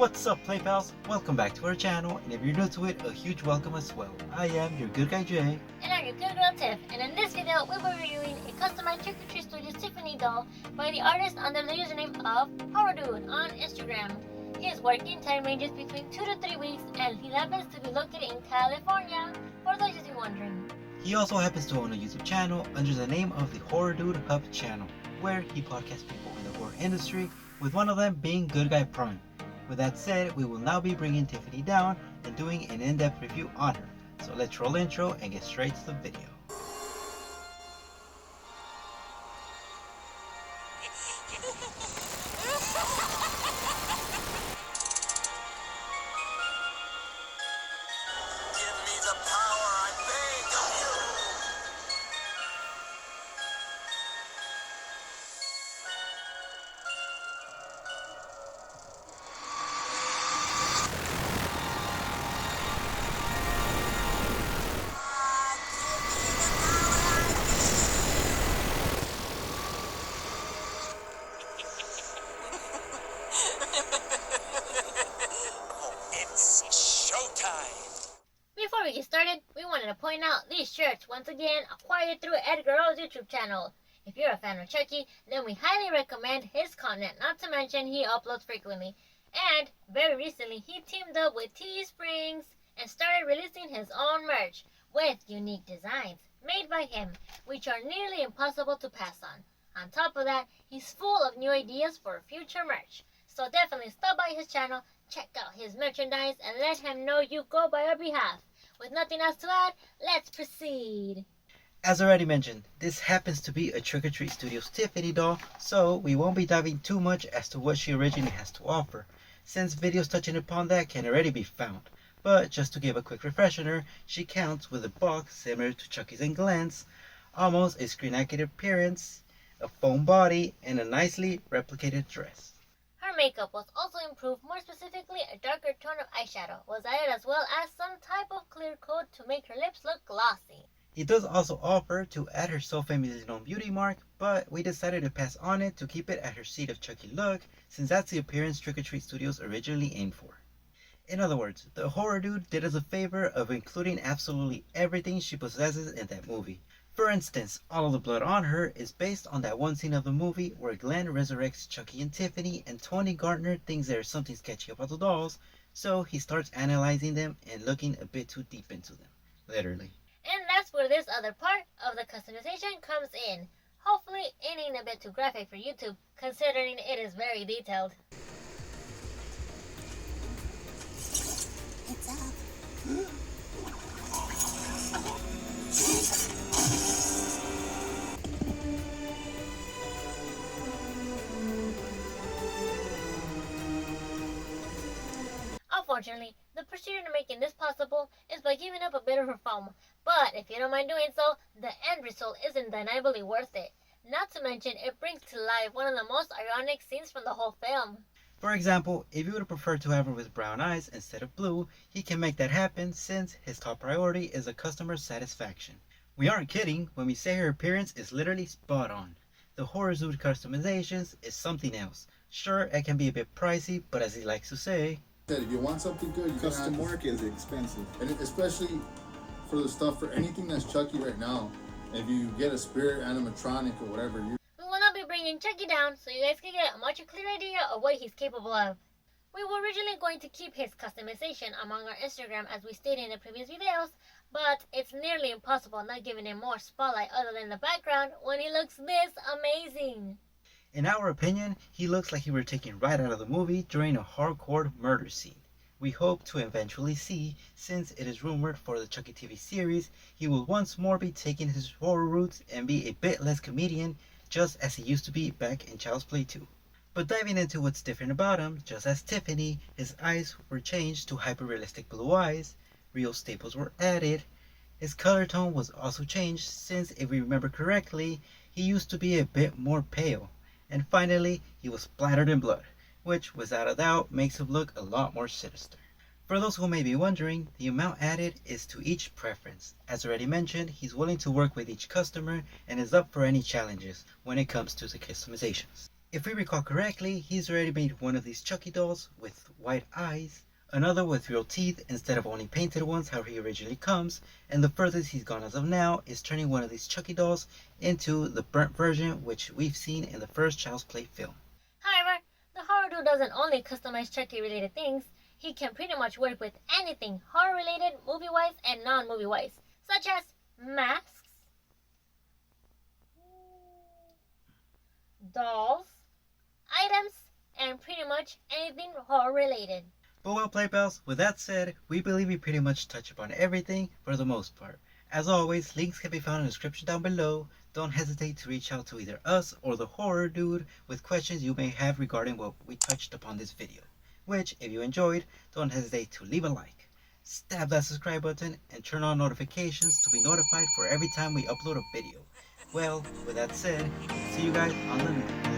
What's up, PlayPals? Welcome back to our channel, and if you're new to it, a huge welcome as well. I am your good guy Jay. And I'm your good girl Tiff, and in this video we will be reviewing a customized Chucky TOTS Tiffany doll by the artist under the username of HorrorDude on Instagram. His working time ranges between 2 to 3 weeks, and he happens to be located in California, for those of you wondering. He also happens to own a YouTube channel under the name of the HorrorDude Hub channel, where he podcasts people in the horror industry, with one of them being Good Guy Prime. With that said, we will now be bringing Tiffany down and doing an in-depth review on her. So let's roll the intro and get straight to the video. Before we get started, we wanted to point out these shirts, once again, acquired through Edgar O's YouTube channel. If you're a fan of Chucky, then we highly recommend his content, not to mention he uploads frequently. And very recently, he teamed up with Teesprings and started releasing his own merch with unique designs made by him, which are nearly impossible to pass on. On top of that, he's full of new ideas for future merch. So definitely stop by his channel, check out his merchandise, and let him know you go by our behalf. With nothing else to add, let's proceed. As already mentioned, this happens to be a Trick or Treat Studios Tiffany doll, so we won't be diving too much as to what she originally has to offer, since videos touching upon that can already be found. But just to give a quick refresher, she counts with a box similar to Chucky's and Glenn's, almost a screen-accurate appearance, a foam body, and a nicely replicated dress. Her makeup was also improved, more specifically a darker tone of eyeshadow was added, as well as some type of clear coat to make her lips look glossy. He does also offer to add her so famously known beauty mark, but we decided to pass on it to keep it at her Seed of Chucky look, since that's the appearance Trick or Treat Studios originally aimed for. In other words, the horror dude did us a favor of including absolutely everything she possesses in that movie. For instance, all of the blood on her is based on that one scene of the movie where Glenn resurrects Chucky and Tiffany, and Tony Gardner thinks there's something sketchy about the dolls, so he starts analyzing them and looking a bit too deep into them, literally. And that's where this other part of the customization comes in. Hopefully it ain't a bit too graphic for YouTube, considering it is very detailed. It's up. Unfortunately, the procedure to making this possible is by giving up a bit of her foam, but if you don't mind doing so, the end result is undeniably worth it. Not to mention, it brings to life one of the most ironic scenes from the whole film. For example, if you would prefer to have her with brown eyes instead of blue, he can make that happen since his top priority is the customer satisfaction. We aren't kidding when we say her appearance is literally spot on. The HorrorDude customizations is something else. Sure, it can be a bit pricey, but as he likes to say, if you want something good, custom work is expensive, and especially for the stuff for anything that's Chucky right now. If you get a spirit animatronic or whatever, We will not be bringing Chucky down, so you guys can get a much clearer idea of what he's capable of. We were originally going to keep his customization among our Instagram as we stated in the previous videos, but it's nearly impossible not giving him more spotlight other than the background when he looks this amazing. in our opinion, he looks like he were taken right out of the movie during a hardcore murder scene. We hope to eventually see, since it is rumored for the Chucky TV series, he will once more be taking his horror roots and be a bit less comedian, just as he used to be back in Child's Play 2. But diving into what's different about him, just as Tiffany, his eyes were changed to hyper-realistic blue eyes, real staples were added, his color tone was also changed since, if we remember correctly, he used to be a bit more pale. And finally, he was splattered in blood, which without a doubt makes him look a lot more sinister. For those who may be wondering, the amount added is to each preference. As already mentioned, he's willing to work with each customer and is up for any challenges when it comes to the customizations. If we recall correctly, he's already made one of these Chucky dolls with white eyes, another with real teeth instead of only painted ones how he originally comes, and the furthest he's gone as of now is turning one of these Chucky dolls into the burnt version which we've seen in the first Child's Play film. However, the horror dude doesn't only customize Chucky related things, he can pretty much work with anything horror related, movie wise and non movie wise, such as masks, dolls, items, and pretty much anything horror related. But well, PlayPals, with that said, we believe we pretty much touch upon everything for the most part. As always, links can be found in the description down below. Don't hesitate to reach out to either us or the horror dude with questions you may have regarding what we touched upon this video. Which, if you enjoyed, don't hesitate to leave a like, stab that subscribe button, and turn on notifications to be notified for every time we upload a video. Well, with that said, see you guys on the next.